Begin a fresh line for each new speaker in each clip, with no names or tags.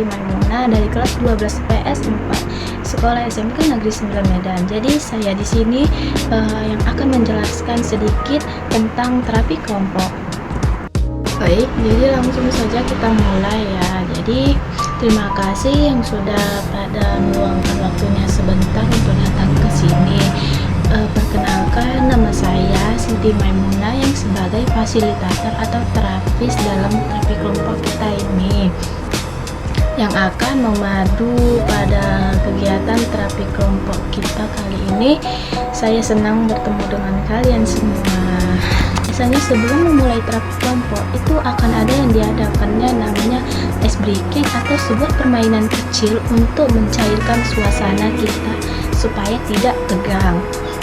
Siti Maimunah dari kelas 12 PS 4 Sekolah SMK Negeri 9 Medan. Jadi saya di sini yang akan menjelaskan sedikit tentang terapi kelompok. Baik, jadi langsung saja kita mulai ya. Jadi terima kasih yang sudah pada meluangkan waktunya sebentar untuk datang ke sini. Perkenalkan, nama saya Siti Maimunah yang sebagai fasilitator atau terapis dalam terapi kelompok kita ini, yang akan memadu pada kegiatan terapi kelompok kita kali ini. Saya senang bertemu dengan kalian semua. Biasanya sebelum memulai terapi kelompok itu akan ada yang diadakannya namanya ice breaking atau sebuah permainan kecil untuk mencairkan suasana kita supaya tidak tegang.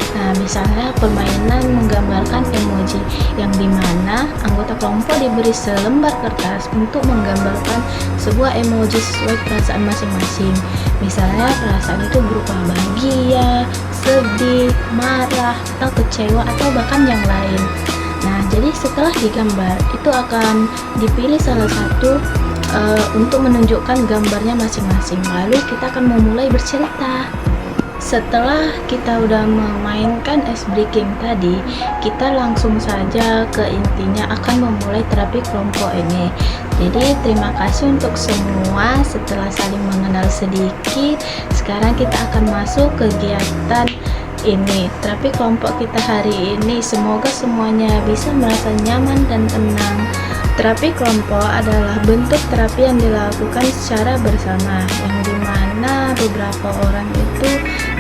Nah, misalnya permainan menggambarkan emoji, yang dimana anggota kelompok diberi selembar kertas untuk menggambarkan sebuah emoji sesuai perasaan masing-masing. Misalnya perasaan itu berupa bahagia, sedih, marah, atau kecewa, atau bahkan yang lain. Nah, jadi setelah digambar itu akan dipilih salah satu untuk menunjukkan gambarnya masing-masing. Lalu kita akan memulai bercerita. Setelah kita udah memainkan ice breaking tadi, kita langsung saja ke intinya akan memulai terapi kelompok ini. Jadi terima kasih untuk semua. Setelah saling mengenal sedikit, sekarang kita akan masuk kegiatan ini, terapi kelompok kita hari ini. Semoga semuanya bisa merasa nyaman dan tenang. Terapi kelompok adalah bentuk terapi yang dilakukan secara bersama, yang dimana beberapa orang itu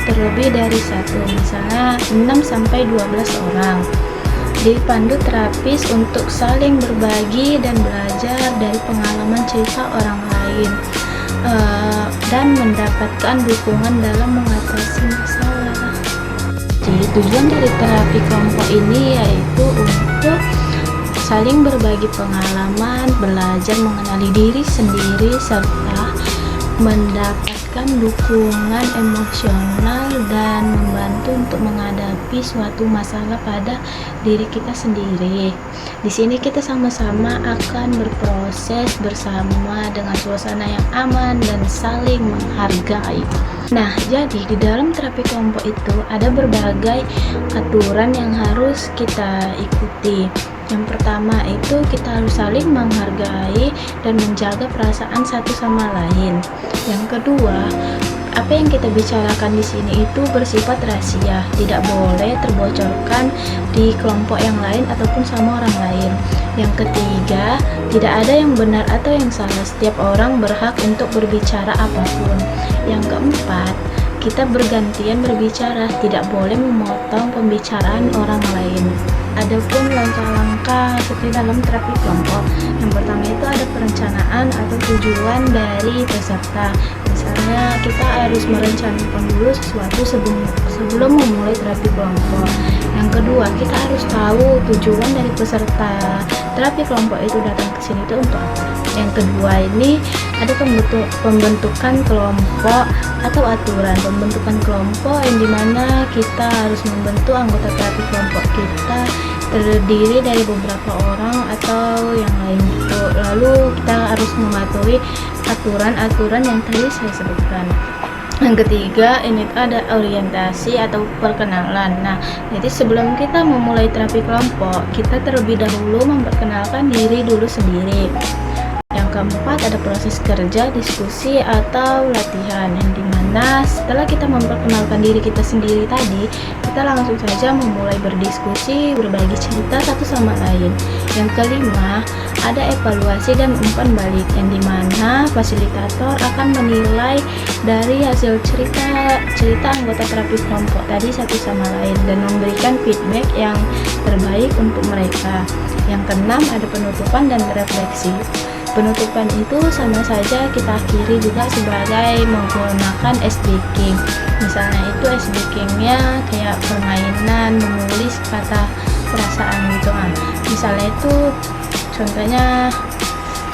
terlebih dari satu, misalnya 6-12 orang. Dipandu terapis untuk saling berbagi dan belajar dari pengalaman cerita orang lain, dan mendapatkan dukungan dalam mengatasi masalah. Jadi tujuan dari terapi kelompok ini yaitu untuk saling berbagi pengalaman, belajar mengenali diri sendiri, serta mendapatkan dukungan emosional dan membantu untuk menghadapi suatu masalah pada diri kita sendiri. Di sini kita sama-sama akan berproses bersama dengan suasana yang aman dan saling menghargai. Nah, jadi di dalam terapi kelompok itu ada berbagai aturan yang harus kita ikuti. Yang pertama itu kita harus saling menghargai dan menjaga perasaan satu sama lain. Yang kedua, apa yang kita bicarakan di sini itu bersifat rahasia, tidak boleh terbocorkan di kelompok yang lain ataupun sama orang lain. Yang ketiga, tidak ada yang benar atau yang salah, setiap orang berhak untuk berbicara apapun. Yang keempat, kita bergantian berbicara, tidak boleh memotong pembicaraan orang lain. Adapun langkah-langkah seperti dalam terapi kelompok, yang pertama itu ada perencanaan atau tujuan dari peserta. Misalnya kita harus merencanakan dulu sesuatu sebelum memulai terapi kelompok. Yang kedua, kita harus tahu tujuan dari peserta terapi kelompok itu datang ke sini itu untuk apa. Yang kedua ini ada pembentukan kelompok atau aturan. Pembentukan kelompok yang dimana kita harus membentuk anggota terapi kelompok kita terdiri dari beberapa orang atau yang lain gitu. Lalu kita harus mematuhi aturan-aturan yang tadi saya sebutkan. Yang ketiga ini ada orientasi atau perkenalan. Nah, jadi sebelum kita memulai terapi kelompok, kita terlebih dahulu memperkenalkan diri dulu sendiri. Yang keempat ada proses kerja, diskusi atau latihan, yang dimana setelah kita memperkenalkan diri kita sendiri tadi, kita langsung saja memulai berdiskusi, berbagi cerita satu sama lain. Yang kelima ada evaluasi dan umpan balik, yang dimana fasilitator akan menilai dari hasil cerita anggota terapi kelompok tadi satu sama lain dan memberikan feedback yang terbaik untuk mereka. Yang keenam ada penutupan dan refleksi. Penutupan itu sama saja kita akhiri juga sebagai menggunakan ice breaking. Misalnya itu ice breakingnya kayak permainan menulis kata perasaan gitu kan. Misalnya itu contohnya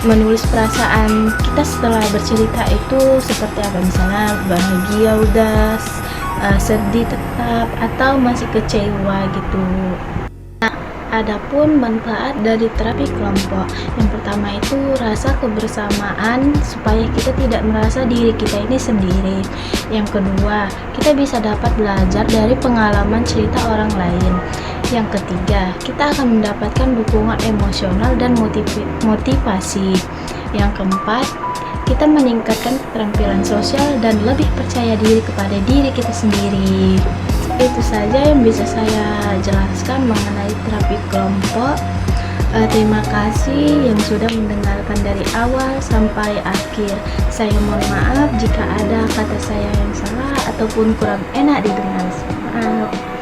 menulis perasaan kita setelah bercerita itu seperti apa, misalnya bahagia udah, sedih tetap, atau masih kecewa gitu. Adapun manfaat dari terapi kelompok, yang pertama itu rasa kebersamaan supaya kita tidak merasa diri kita ini sendiri. Yang kedua, kita bisa dapat belajar dari pengalaman cerita orang lain. Yang ketiga, kita akan mendapatkan dukungan emosional dan motivasi. Yang keempat, kita meningkatkan keterampilan sosial dan lebih percaya diri kepada diri kita sendiri. Itu saja yang bisa saya jelaskan mengenai terapi kelompok. Terima kasih yang sudah mendengarkan dari awal sampai akhir. Saya mohon maaf jika ada kata saya yang salah ataupun kurang enak didengar. Maaf.